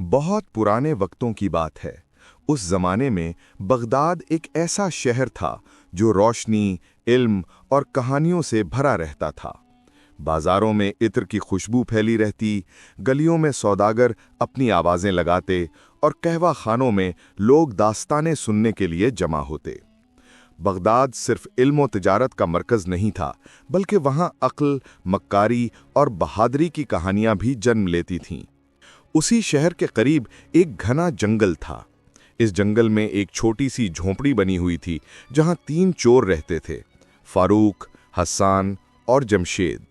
बहुत पुराने वक्तों की बात है। उस जमाने में बगदाद एक ऐसा शहर था जो रोशनी, इल्म और कहानियों से भरा रहता था। बाजारों में इत्र की खुशबू फैली रहती, गलियों में सौदागर अपनी आवाजें लगाते और कहवा खानों में लोग दास्तानें सुनने के लिए जमा होते। बगदाद सिर्फ इल्म और तिजारत का मरकज नहीं था, बल्कि वहां अक्ल, मक्कारी और बहादुरी की कहानियां भी जन्म लेती थीं। उसी शहर के करीब एक घना जंगल था। इस जंगल में एक छोटी सी झोंपड़ी बनी हुई थी, जहां 3 चोर रहते थे, फारूक, हसन और जमशेद।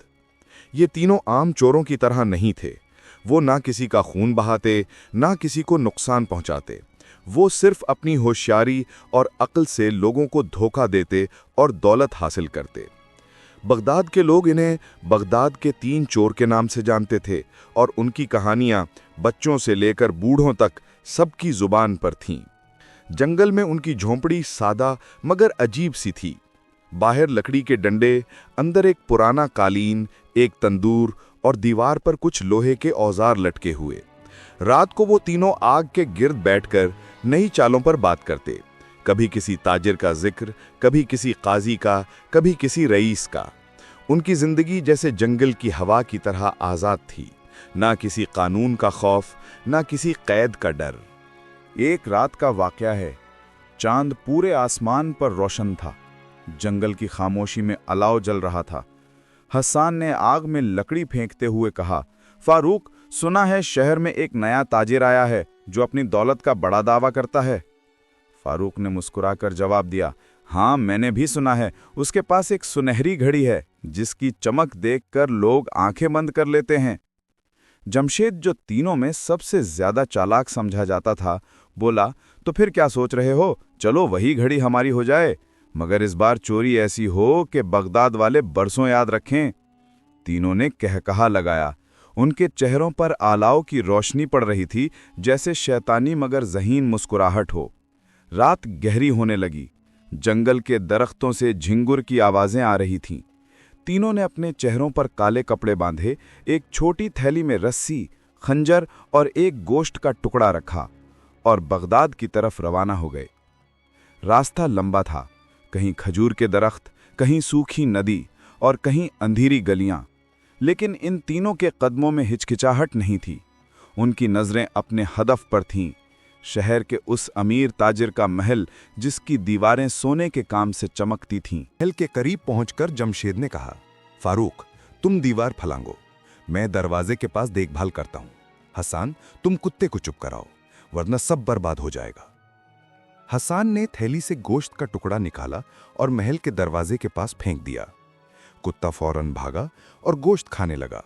ये तीनों आम चोरों की तरह नहीं थे। वो ना किसी का खून बहाते, ना किसी को नुकसान पहुंचाते। वो सिर्फ अपनी होशियारी और अक्ल से लोगों को धोखा देते और दौलत हासिल करते। बगदाद के लोग इन्हें बगदाद के 3 चोर के नाम से जानते थे और उनकी कहानियां बच्चों से लेकर बूढ़ों तक सबकी जुबान पर थीं। जंगल में उनकी झोंपड़ी सादा मगर अजीब सी थी। बाहर लकड़ी के डंडे, अंदर एक पुराना कालीन, एक तंदूर और दीवार पर कुछ लोहे के औजार लटके हुए। रात को वो तीनों आग के गिर्द बैठकर नई चालों पर बात करते। कभी किसी ताजिर का जिक्र, कभी किसी काजी का, कभी किसी रईस का। उनकी जिंदगी जैसे जंगल की हवा की तरह आजाद थी, ना किसी कानून का खौफ, ना किसी कैद का डर। एक रात का वाकया है। चांद पूरे आसमान पर रोशन था। जंगल की खामोशी में अलाव जल रहा था। हसन ने आग में लकड़ी फेंकते हुए कहा, फारूक, सुना है शहर में एक नया ताजिर आया है जो अपनी दौलत का बड़ा दावा करता है। फारूक ने मुस्कुराकर जवाब दिया, हाँ, मैंने भी सुना है। उसके पास एक सुनहरी घड़ी है जिसकी चमक देखकर लोग आंखें बंद कर लेते हैं। जमशेद, जो तीनों में सबसे ज्यादा चालाक समझा जाता था, बोला, तो फिर क्या सोच रहे हो? चलो वही घड़ी हमारी हो जाए, मगर इस बार चोरी ऐसी हो कि बगदाद वाले बरसों याद रखें। तीनों ने कहकहा लगाया। उनके चेहरों पर आलाव की रोशनी पड़ रही थी, जैसे शैतानी मगर ज़हीन मुस्कुराहट हो। रात गहरी होने लगी। जंगल के दरख्तों से झिंगुर की आवाजें आ रही थीं। तीनों ने अपने चेहरों पर काले कपड़े बांधे, एक छोटी थैली में रस्सी, खंजर और एक गोश्त का टुकड़ा रखा और बगदाद की तरफ रवाना हो गए। रास्ता लंबा था, कहीं खजूर के दरख्त, कहीं सूखी नदी और कहीं अंधेरी गलियां। लेकिन इन तीनों के कदमों में हिचकिचाहट नहीं थी। उनकी नजरें अपने हदफ पर थीं, शहर के उस अमीर ताजिर का महल जिसकी दीवारें सोने के काम से चमकती थीं। महल के करीब पहुंचकर जमशेद ने कहा, फारूक, तुम दीवार फलांगो, मैं दरवाजे के पास देखभाल करता हूं। हसन, तुम कुत्ते को चुप कराओ, वरना सब बर्बाद हो जाएगा। हसन ने थैली से गोश्त का टुकड़ा निकाला और महल के दरवाजे के पास फेंक दिया। कुत्ता फौरन भागा और गोश्त खाने लगा।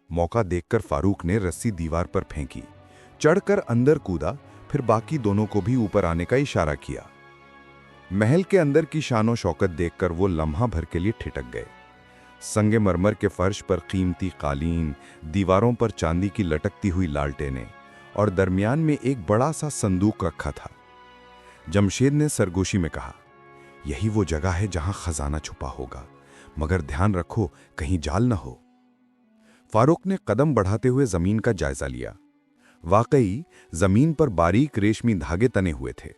मौका देखकर फारूक ने रस्सी दीवार पर फेंकी, चढ़कर अंदर कूदा, फिर बाकी दोनों को भी ऊपर आने का इशारा किया। महल के अंदर की शानो शौकत देखकर वो लम्हा भर के लिए ठिठक गए। संगमरमर के फर्श पर कीमती कालीन, दीवारों पर चांदी की लटकती हुई लालटेनें और दरमियान में एक बड़ा सा संदूक रखा था। जमशेद ने सरगोशी में कहा, यही वो जगह है जहां खजाना छुपा होगा, मगर ध्यान रखो कहीं जाल न हो। फारूक ने कदम बढ़ाते हुए जमीन का जायजा लिया। वाकई जमीन पर बारीक रेशमी धागे तने हुए थे।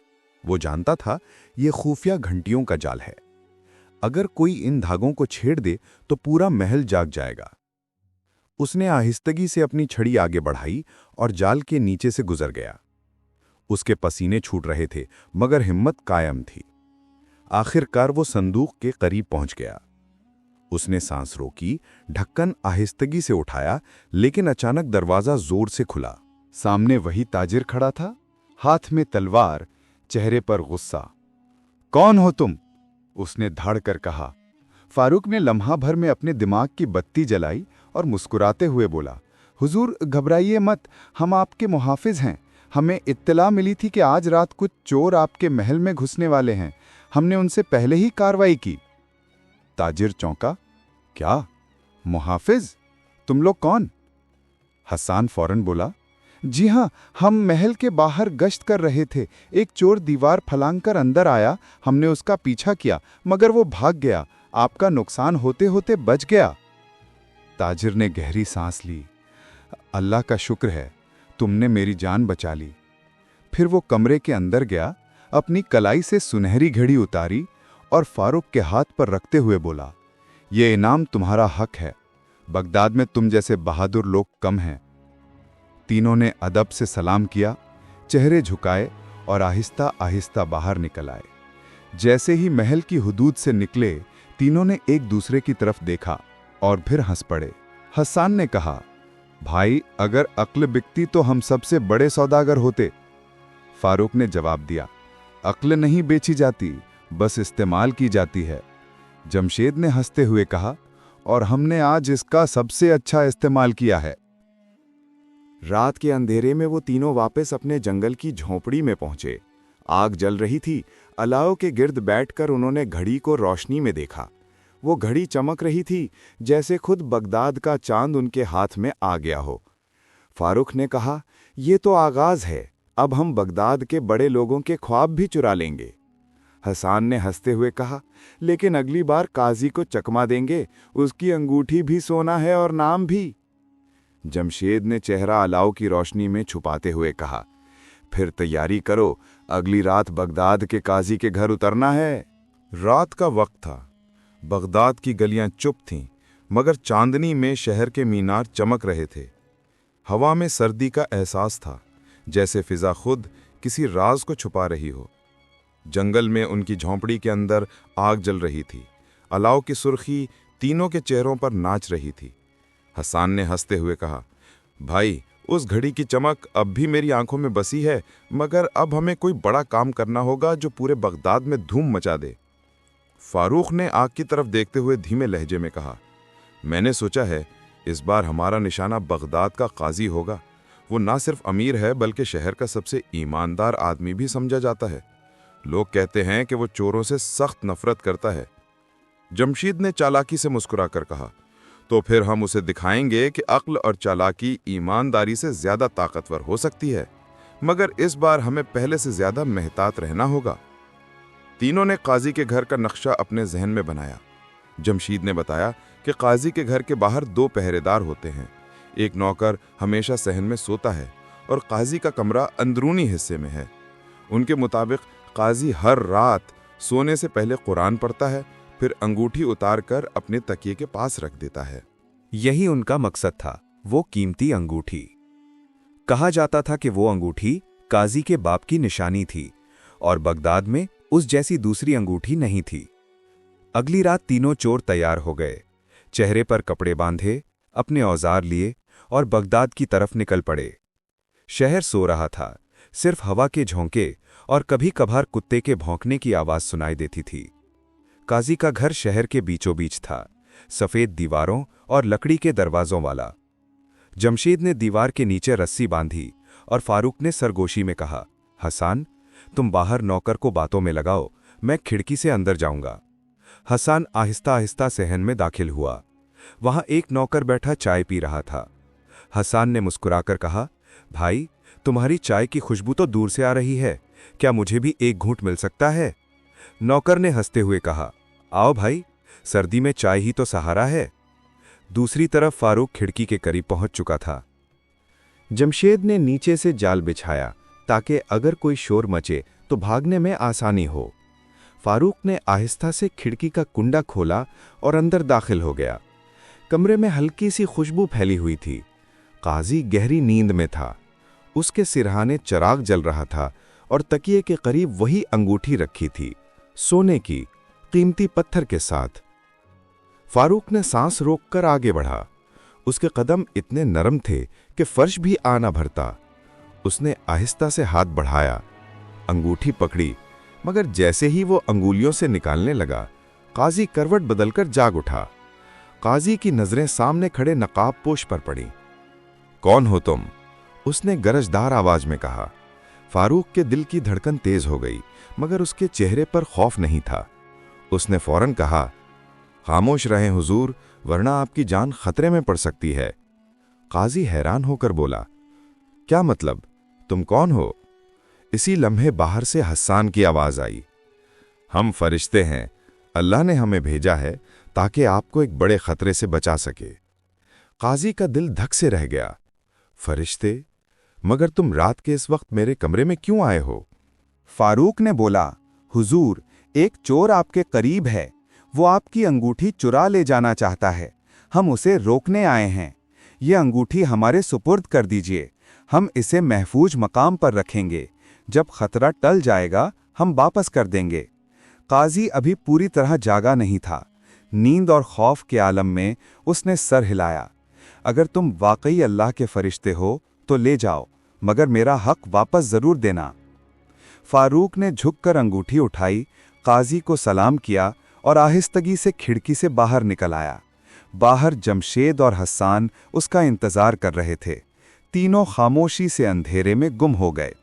वो जानता था ये खुफिया घंटियों का जाल है। अगर कोई इन धागों को छेड़ दे तो पूरा महल जाग जाएगा। उसने आहिस्तगी से अपनी छड़ी आगे बढ़ाई और जाल के नीचे से गुजर गया। उसके पसीने छूट रहे थे, मगर हिम्मत कायम थी। आखिरकार वो संदूक के करीब पहुंच गया। उसने सांस रोकी, ढक्कन आहिस्तगी से उठाया, लेकिन अचानक दरवाजा जोर से खुला। सामने वही ताजिर खड़ा था, हाथ में तलवार, चेहरे पर गुस्सा। कौन हो तुम? उसने धाड़ कर कहा। फारूक ने लम्हा भर में अपने दिमाग की बत्ती जलाई और मुस्कुराते हुए बोला, हुजूर घबराइए मत, हम आपके मुहाफिज हैं। हमें इत्तला मिली थी कि आज रात कुछ चोर आपके महल में घुसने वाले हैं। हमने उनसे पहले ही कार्रवाई की। ताजिर चौंका, क्या मुहाफिज? तुम लोग कौन? हसन फौरन बोला, जी हां, हम महल के बाहर गश्त कर रहे थे। एक चोर दीवार फलांग कर अंदर आया, हमने उसका पीछा किया, मगर वो भाग गया। आपका नुकसान होते होते बच गया। ताजिर ने गहरी सांस ली। अल्लाह का शुक्र है, तुमने मेरी जान बचा ली। फिर वो कमरे के अंदर गया, अपनी कलाई से सुनहरी घड़ी उतारी और फारूक के हाथ पर रखते हुए बोला, ये इनाम तुम्हारा हक है। बगदाद में तुम जैसे बहादुर लोग कम हैं। तीनों ने अदब से सलाम किया, चेहरे झुकाए और आहिस्ता आहिस्ता बाहर निकल आए। जैसे ही महल की हुदूद से निकले, तीनों ने एक दूसरे की तरफ देखा और फिर हंस पड़े। हसन ने कहा, भाई अगर अक्ल बिकती तो हम सबसे बड़े सौदागर होते। फारूक ने जवाब दिया, अक्ल नहीं बेची जाती, बस इस्तेमाल की जाती है। जमशेद ने हंसते हुए कहा, और हमने आज इसका सबसे अच्छा इस्तेमाल किया है। रात के अंधेरे में वो तीनों वापस अपने जंगल की झोंपड़ी में पहुंचे। आग जल रही थी। अलाव के गिर्द बैठकर उन्होंने घड़ी को रोशनी में देखा। वो घड़ी चमक रही थी जैसे खुद बगदाद का चांद उनके हाथ में आ गया हो। फारूक ने कहा, ये तो आगाज है, अब हम बगदाद के बड़े लोगों के ख्वाब भी चुरा लेंगे। हसन ने हंसते हुए कहा, लेकिन अगली बार काजी को चकमा देंगे, उसकी अंगूठी भी सोना है और नाम भी। जमशेद ने चेहरा अलाव की रोशनी में छुपाते हुए कहा, फिर तैयारी करो, अगली रात बगदाद के काजी के घर उतरना है। रात का वक्त था। बगदाद की गलियां चुप थीं, मगर चांदनी में शहर के मीनार चमक रहे थे। हवा में सर्दी का एहसास था, जैसे फिजा खुद किसी राज को छुपा रही हो। जंगल में उनकी झोंपड़ी के अंदर आग जल रही थी। अलाव की सुर्खी तीनों के चेहरों पर नाच रही थी। हसन ने हंसते हुए कहा, भाई उस घड़ी की चमक अब भी मेरी आंखों में बसी है, मगर अब हमें कोई बड़ा काम करना होगा जो पूरे बगदाद में धूम मचा दे। फारूक ने आग की तरफ देखते हुए धीमे लहजे में कहा, मैंने सोचा है इस बार हमारा निशाना बगदाद का काजी होगा। वो ना सिर्फ अमीर है बल्कि शहर का सबसे ईमानदार आदमी भी समझा जाता है। लोग कहते हैं कि वो चोरों से सख्त नफरत करता है। जमशेद ने चालाकी से मुस्कुराकर कहा, तो फिर हम उसे दिखाएंगे कि अक्ल और चालाकी ईमानदारी से ज्यादा ताकतवर हो सकती है, मगर इस बार हमें पहले से ज्यादा मेहतात रहना होगा। तीनों ने काजी के घर का नक्शा अपने जहन में बनाया। जमशेद ने बताया कि काजी के घर के बाहर 2 पहरेदार होते हैं। एक नौकर हमेशा सहन में सोता है और काजी का कमरा अंदरूनी हिस्से में है। उनके मुताबिक काजी हर रात सोने से पहले कुरान पढ़ता है, फिर अंगूठी उतारकर अपने तकिए के पास रख देता है। यही उनका मकसद था, वो कीमती अंगूठी। कहा जाता था कि वो अंगूठी काजी के बाप की निशानी थी और बगदाद में उस जैसी दूसरी अंगूठी नहीं थी। अगली रात तीनों चोर तैयार हो गए, चेहरे पर कपड़े बांधे, अपने औजार लिए और बगदाद की तरफ निकल पड़े। शहर सो रहा था, सिर्फ हवा के झोंके और कभी कभार कुत्ते के भौंकने की आवाज सुनाई देती थी। काजी का घर शहर के बीचों बीच था, सफेद दीवारों और लकड़ी के दरवाजों वाला। जमशेद ने दीवार के नीचे रस्सी बांधी और फारूक ने सरगोशी में कहा, हसन, तुम बाहर नौकर को बातों में लगाओ, मैं खिड़की से अंदर जाऊंगा। हसन आहिस्ता आहिस्ता सहन में दाखिल हुआ। वहां एक नौकर बैठा चाय पी रहा था। हसन ने मुस्कुराकर कहा, भाई तुम्हारी चाय की खुशबू तो दूर से आ रही है, क्या मुझे भी एक घूंट मिल सकता है? नौकर ने हंसते हुए कहा, आओ भाई, सर्दी में चाय ही तो सहारा है। दूसरी तरफ फारूक खिड़की के करीब पहुंच चुका था। जमशेद ने नीचे से जाल बिछाया ताकि अगर कोई शोर मचे तो भागने में आसानी हो। फारूक ने आहिस्ता से खिड़की का कुंडा खोला और अंदर दाखिल हो गया। कमरे में हल्की सी खुशबू फैली हुई थी। काजी गहरी नींद में था। उसके सिरहाने चिराग जल रहा था और तकिए के करीब वही अंगूठी रखी थी, सोने की, कीमती पत्थर के साथ। फारूक ने सांस रोककर आगे बढ़ा। उसके कदम इतने नरम थे कि फर्श भी आ ना भरता। उसने आहिस्ता से हाथ बढ़ाया, अंगूठी पकड़ी, मगर जैसे ही वो अंगुलियों से निकालने लगा, काजी करवट बदलकर जाग उठा। काजी की नजरें सामने खड़े नकाबपोश पर पड़ी। कौन हो तुम? उसने गरजदार आवाज में कहा। फारूक के दिल की धड़कन तेज हो गई, मगर उसके चेहरे पर खौफ नहीं था। उसने फौरन कहा, खामोश रहें हुजूर, वरना आपकी जान खतरे में पड़ सकती है। काजी हैरान होकर बोला, क्या मतलब? तुम कौन हो? इसी लम्हे बाहर से हसन की आवाज आई, हम फरिश्ते हैं, अल्लाह ने हमें भेजा है ताकि आपको एक बड़े खतरे से बचा सके। काजी का दिल धक से रह गया। फरिश्ते? मगर तुम रात के इस वक्त मेरे कमरे में क्यों आए हो? फारूक ने बोला, हुजूर, एक चोर आपके करीब है, वो आपकी अंगूठी चुरा ले जाना चाहता है। हम उसे रोकने आए हैं। ये अंगूठी हमारे सुपुर्द कर दीजिए, हम इसे महफूज मकाम पर रखेंगे। जब खतरा टल जाएगा हम वापस कर देंगे। काजी अभी पूरी तरह जागा नहीं था। नींद और खौफ के आलम में उसने सर हिलाया। अगर तुम वाकई अल्लाह के फरिश्ते हो तो ले जाओ, मगर मेरा हक वापस जरूर देना। फारूक ने झुककर अंगूठी उठाई, काजी को सलाम किया और आहिस्तगी से खिड़की से बाहर निकल आया। बाहर जमशेद और हस्सान उसका इंतजार कर रहे थे। तीनों खामोशी से अंधेरे में गुम हो गए।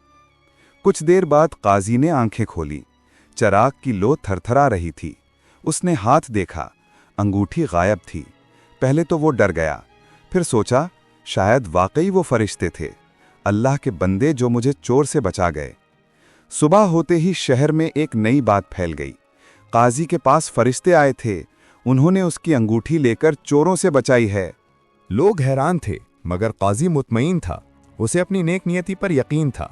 कुछ देर बाद काजी ने आंखें खोली। चराग की लो थरथरा रही थी। उसने हाथ देखा, अंगूठी गायब थी। पहले तो वो डर गया, फिर सोचा शायद वाकई वो फरिश्ते थे, अल्लाह के बंदे जो मुझे चोर से बचा गए। सुबह होते ही शहर में एक नई बात फैल गई। काजी के पास फरिश्ते आए थे, उन्होंने उसकी अंगूठी लेकर चोरों से बचाई है। लोग हैरान थे, मगर काजी मुतमईन था। उसे अपनी नेक नियति पर यकीन था।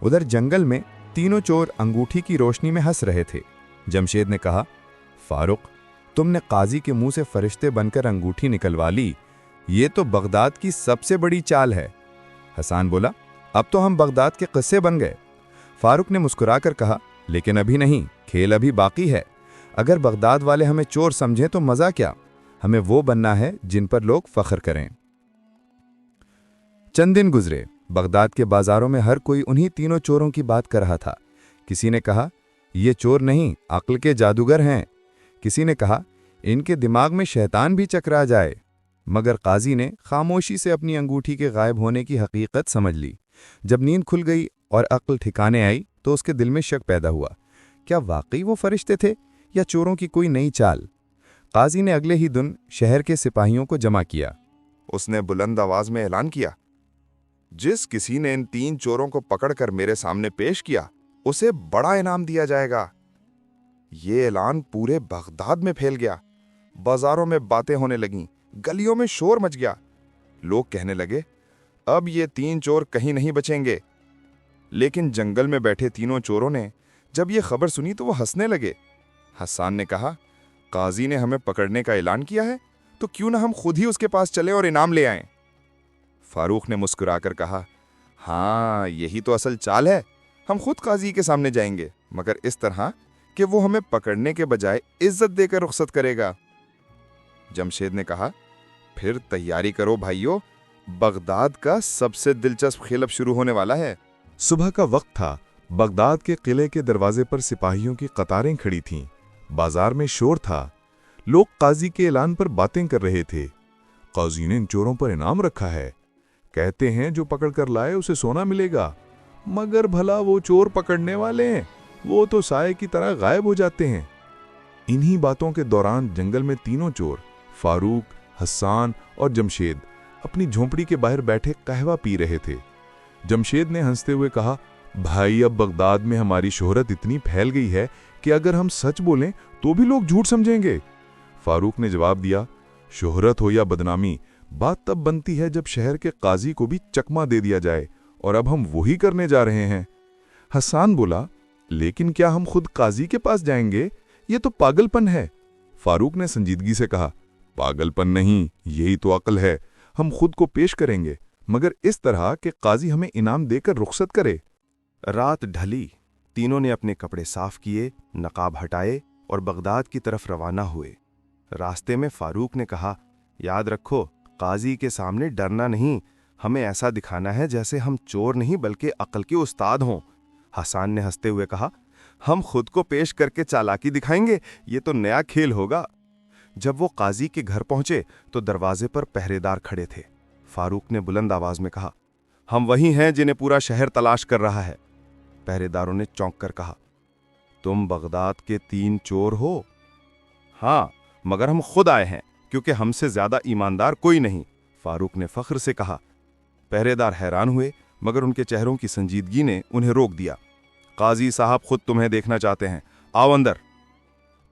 उधर जंगल में तीनों चोर अंगूठी की रोशनी में हंस रहे थे। जमशेद ने कहा, फारूक, तुमने काजी के मुंह से फरिश्ते बनकर अंगूठी निकलवा ली। ये तो बगदाद की सबसे बड़ी चाल है। हसान बोला, अब तो हम बगदाद के किस्से बन गए। फारूक ने मुस्कुराकर कहा, लेकिन अभी नहीं, खेल अभी बाकी है। अगर बगदाद वाले हमें चोर समझें तो मजा क्या? हमें वो बनना है जिन पर लोग फख्र करें। चंद दिन गुजरे। बगदाद के बाजारों में हर कोई उन्हीं तीनों चोरों की बात कर रहा था। किसी ने कहा, ये चोर नहीं, अक्ल के जादूगर हैं। किसी ने कहा, इनके दिमाग में शैतान भी चकरा जाए। मगर काजी ने खामोशी से अपनी अंगूठी के गायब होने की हकीकत समझ ली। जब नींद खुल गई और अक्ल ठिकाने आई तो उसके दिल में शक पैदा हुआ, क्या वाकई वो फरिश्ते थे या चोरों की कोई नई चाल? काजी ने अगले ही दिन शहर के सिपाहियों को जमा किया। उसने बुलंद आवाज में ऐलान किया, जिस किसी ने इन 3 चोरों को पकड़कर मेरे सामने पेश किया, उसे बड़ा इनाम दिया जाएगा। ये ऐलान पूरे बगदाद में फैल गया। बाजारों में बातें होने लगीं, गलियों में शोर मच गया। लोग कहने लगे, अब ये 3 चोर कहीं नहीं बचेंगे। लेकिन जंगल में बैठे तीनों चोरों ने जब ये खबर सुनी तो वो हंसने लगे। हस्सान ने कहा, काजी ने हमें पकड़ने का ऐलान किया है, तो क्यों ना हम खुद ही उसके पास चले और इनाम ले आएं। फारूक ने मुस्कुराकर कहा, हाँ, यही तो असल चाल है। हम खुद काजी के सामने जाएंगे, मगर इस तरह कि वो हमें पकड़ने के बजाय इज्जत देकर रुखसत करेगा। जमशेद ने कहा, फिर तैयारी करो भाइयों, बगदाद का सबसे दिलचस्प खेल अब शुरू होने वाला है। सुबह का वक्त था। बगदाद के किले के दरवाजे पर सिपाहियों की कतारें खड़ी थीं। बाजार में शोर था। लोग काजी के ऐलान पर बातें कर रहे थे। काजी ने इन चोरों पर इनाम रखा है। कहते हैं जो पकड़ कर लाए उसे सोना मिलेगा। मगर भला वो चोर पकड़ने वाले हैं, वो तो साये की तरह गायब हो जाते हैं। इन्हीं बातों के दौरान जंगल में तीनों चोर, फारूक, हस्सान और जमशेद, अपनी झोंपड़ी के बाहर बैठे कहवा पी रहे थे। जमशेद ने हंसते हुए कहा, भाई, अब बगदाद में हमारी शोहरत इतनी फैल गई है कि अगर हम सच बोलें तो भी लोग झूठ समझेंगे। फारूक ने जवाब दिया, शोहरत हो या बदनामी, बात तब बनती है जब शहर के काजी को भी चकमा दे दिया जाए, और अब हम वही करने जा रहे हैं। हस्सान बोला, लेकिन क्या हम खुद काजी के पास जाएंगे? ये तो पागलपन है। फारूक ने संजीदगी से कहा, पागलपन नहीं, यही तो अक्ल है। हम खुद को पेश करेंगे, मगर इस तरह कि काजी हमें इनाम देकर रुखसत करे। रात ढली। तीनों ने अपने कपड़े साफ किए, नकाब हटाए और बगदाद की तरफ रवाना हुए। रास्ते में फारूक ने कहा, याद रखो, काजी के सामने डरना नहीं, हमें ऐसा दिखाना है जैसे हम चोर नहीं बल्कि अक्ल के उस्ताद हों। हसान ने हंसते हुए कहा, हम खुद को पेश करके चालाकी दिखाएंगे, ये तो नया खेल होगा। जब वो काजी के घर पहुंचे तो दरवाजे पर पहरेदार खड़े थे। फारूक ने बुलंद आवाज में कहा, हम वही हैं जिन्हें पूरा शहर तलाश कर रहा है। पहरेदारों ने चौंक कर कहा, तुम बगदाद के 3 चोर हो? हाँ, मगर हम खुद आए हैं, क्योंकि हमसे ज्यादा ईमानदार कोई नहीं, फारूक ने फख्र से कहा। पहरेदार हैरान हुए, मगर उनके चेहरों की संजीदगी ने उन्हें रोक दिया। काजी साहब खुद तुम्हें देखना चाहते हैं, आओ अंदर।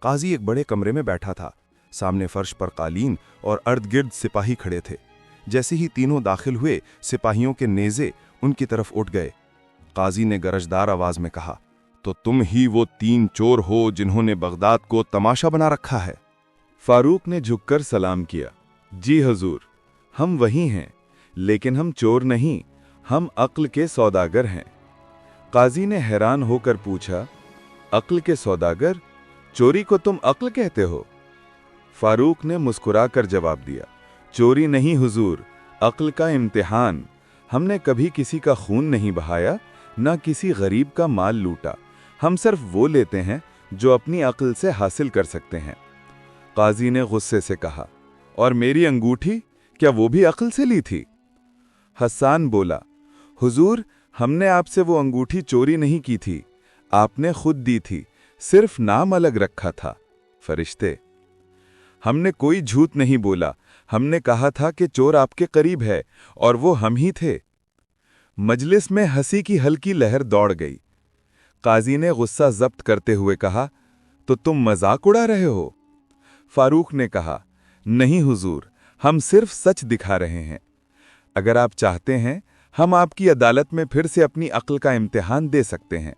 काजी एक बड़े कमरे में बैठा था। सामने फर्श पर कालीन और अर्ध गिर्द सिपाही खड़े थे। जैसे ही तीनों दाखिल हुए, सिपाहियों के नेज़े उनकी तरफ उठ गए। काजी ने गरजदार आवाज में कहा, तो तुम ही वो 3 चोर हो जिन्होंने बगदाद को तमाशा बना रखा है? फारूक ने झुककर सलाम किया। जी हजूर, हम वही हैं, लेकिन हम चोर नहीं, हम अक्ल के सौदागर हैं। काजी ने हैरान होकर पूछा, अक्ल के सौदागर? चोरी को तुम अक्ल कहते हो? फारूक ने मुस्कुराकर जवाब दिया, चोरी नहीं हुजूर, अक्ल का इम्तिहान। हमने कभी किसी का खून नहीं बहाया, न किसी गरीब का माल लूटा। हम सिर्फ वो लेते हैं जो अपनी अक्ल से हासिल कर सकते हैं। काजी ने गुस्से से कहा, और मेरी अंगूठी, क्या वो भी अक्ल से ली थी? हसन बोला, हुजूर, हमने आपसे वो अंगूठी चोरी नहीं की थी, आपने खुद दी थी, सिर्फ नाम अलग रखा था। फरिश्ते, हमने कोई झूठ नहीं बोला, हमने कहा था कि चोर आपके करीब है और वो हम ही थे। मजलिस में हंसी की हल्की लहर दौड़ गई। काजी ने गुस्सा जब्त करते हुए कहा, तो तुम मजाक उड़ा रहे हो? फारूक ने कहा, नहीं हुजूर, हम सिर्फ सच दिखा रहे हैं। अगर आप चाहते हैं, हम आपकी अदालत में फिर से अपनी अक्ल का इम्तिहान दे सकते हैं।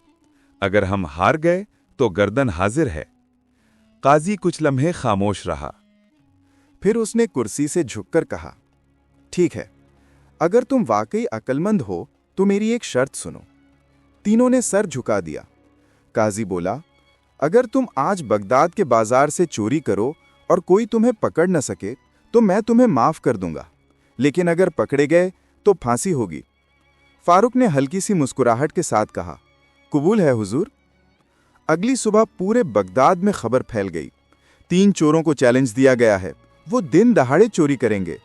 अगर हम हार गए तो गर्दन हाजिर है। काजी कुछ लम्हे खामोश रहा। फिर उसने कुर्सी से झुककर कहा, ठीक है, अगर तुम वाकई अक्लमंद हो तो मेरी एक शर्त सुनो। तीनों ने सर झुका दिया। काजी बोला, अगर तुम आज बगदाद के बाजार से चोरी करो और कोई तुम्हें पकड़ न सके तो मैं तुम्हें माफ कर दूंगा, लेकिन अगर पकड़े गए तो फांसी होगी। फारूक ने हल्की सी मुस्कुराहट के साथ कहा, कबूल है हुजूर। अगली सुबह पूरे बगदाद में खबर फैल गई, 3 चोरों को चैलेंज दिया गया है, वो दिन दहाड़े चोरी करेंगे।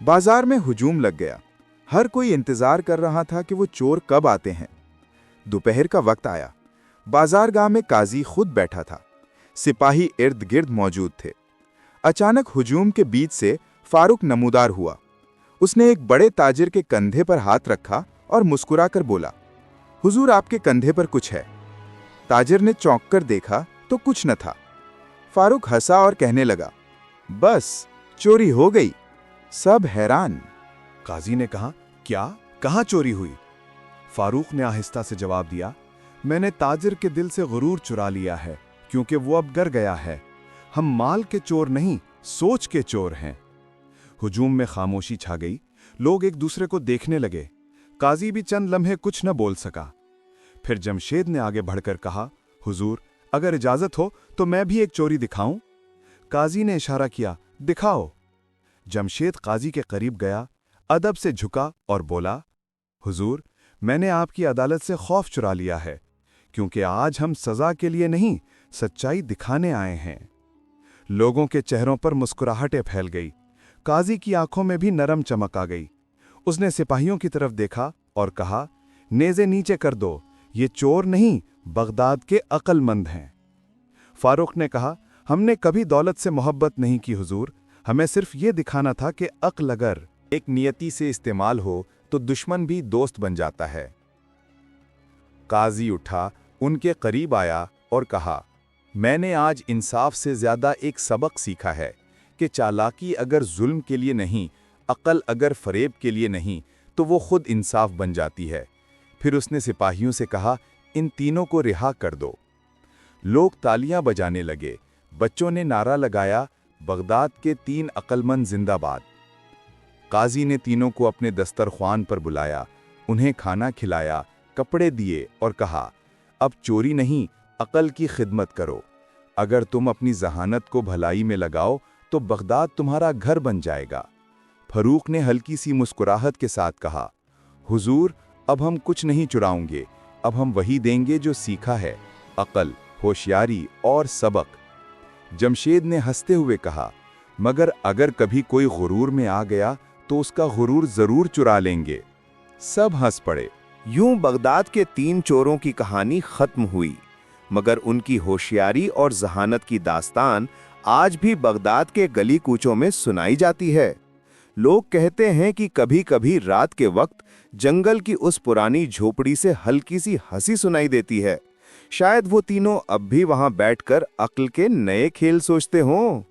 बाजार में हुजूम लग गया। हर कोई इंतजार कर रहा था कि वो चोर कब आते हैं। दोपहर का वक्त आया। बाजारगाह में काजी खुद बैठा था, सिपाही इर्द गिर्द मौजूद थे। अचानक हुजूम के बीच से फारूक नमूदार हुआ। उसने एक बड़े ताजिर के कंधे पर हाथ रखा और मुस्कुराकर बोला, हुजूर, आपके कंधे पर कुछ है। ताजिर ने चौंक कर देखा तो कुछ न था। फारूक हंसा और कहने लगा, बस चोरी हो गई। सब हैरान। काजी ने कहा, क्या? कहां चोरी हुई? फारूक ने आहिस्ता से जवाब दिया, मैंने ताजिर के दिल से गुरूर चुरा लिया है, क्योंकि वो अब गर गया है। हम माल के चोर नहीं, सोच के चोर हैं। हुजूम में खामोशी छा गई। लोग एक दूसरे को देखने लगे। काजी भी चंद लम्हे कुछ न बोल सका। फिर जमशेद ने आगे बढ़कर कहा, हुजूर, अगर इजाजत हो तो मैं भी एक चोरी दिखाऊं? काजी ने इशारा किया, दिखाओ। जमशेद काजी के करीब गया, अदब से झुका और बोला, हुजूर, मैंने आपकी अदालत से खौफ चुरा लिया है, क्योंकि आज हम सजा के लिए नहीं, सच्चाई दिखाने आए हैं। लोगों के चेहरों पर मुस्कुराहटें फैल गई। काजी की आंखों में भी नरम चमक आ गई। उसने सिपाहियों की तरफ देखा और कहा, नेज़े नीचे कर दो, ये चोर नहीं, बगदाद के अक्लमंद हैं। फारूक ने कहा, हमने कभी दौलत से मोहब्बत नहीं की हुजूर, हमें सिर्फ ये दिखाना था कि अक्ल अगर एक नियति से इस्तेमाल हो तो दुश्मन भी दोस्त बन जाता है। काजी उठा, उनके करीब आया और कहा, मैंने आज इंसाफ से ज्यादा एक सबक सीखा है कि चालाकी अगर जुल्म के लिए नहीं, अक्ल अगर फरेब के लिए नहीं, तो वो खुद इंसाफ बन जाती है। फिर उसने सिपाहियों से कहा, इन तीनों को रिहा कर दो। लोग तालियां बजाने लगे। बच्चों ने नारा लगाया, बगदाद के 3 अक्लमंद जिंदाबाद। काजी ने तीनों को अपने दस्तरख्वान पर बुलाया, उन्हें खाना खिलाया, कपड़े दिए और कहा, अब चोरी नहीं, अक्ल की खिदमत करो। अगर तुम अपनी जहानत को भलाई में लगाओ तो बगदाद तुम्हारा घर बन जाएगा। फरूक ने हल्की सी मुस्कुराहट के साथ कहा, हुजूर, अब हम कुछ नहीं चुराएंगे, अब हम वही देंगे जो सीखा है, अक्ल, होशियारी और सबक। जमशेद ने हंसते हुए कहा, मगर अगर कभी कोई गुरूर में आ गया तो उसका गुरूर जरूर चुरा लेंगे। सब हंस पड़े। यूं बगदाद के 3 चोरों की कहानी खत्म हुई, मगर उनकी होशियारी और जहानत की दास्तान आज भी बगदाद के गली कूचों में सुनाई जाती है। लोग कहते हैं कि कभी-कभी रात के वक्त जंगल की उस पुरानी झोपड़ी से हल्की सी हंसी सुनाई देती है। शायद वो तीनों अब भी वहां बैठकर अक्ल के नए खेल सोचते हों।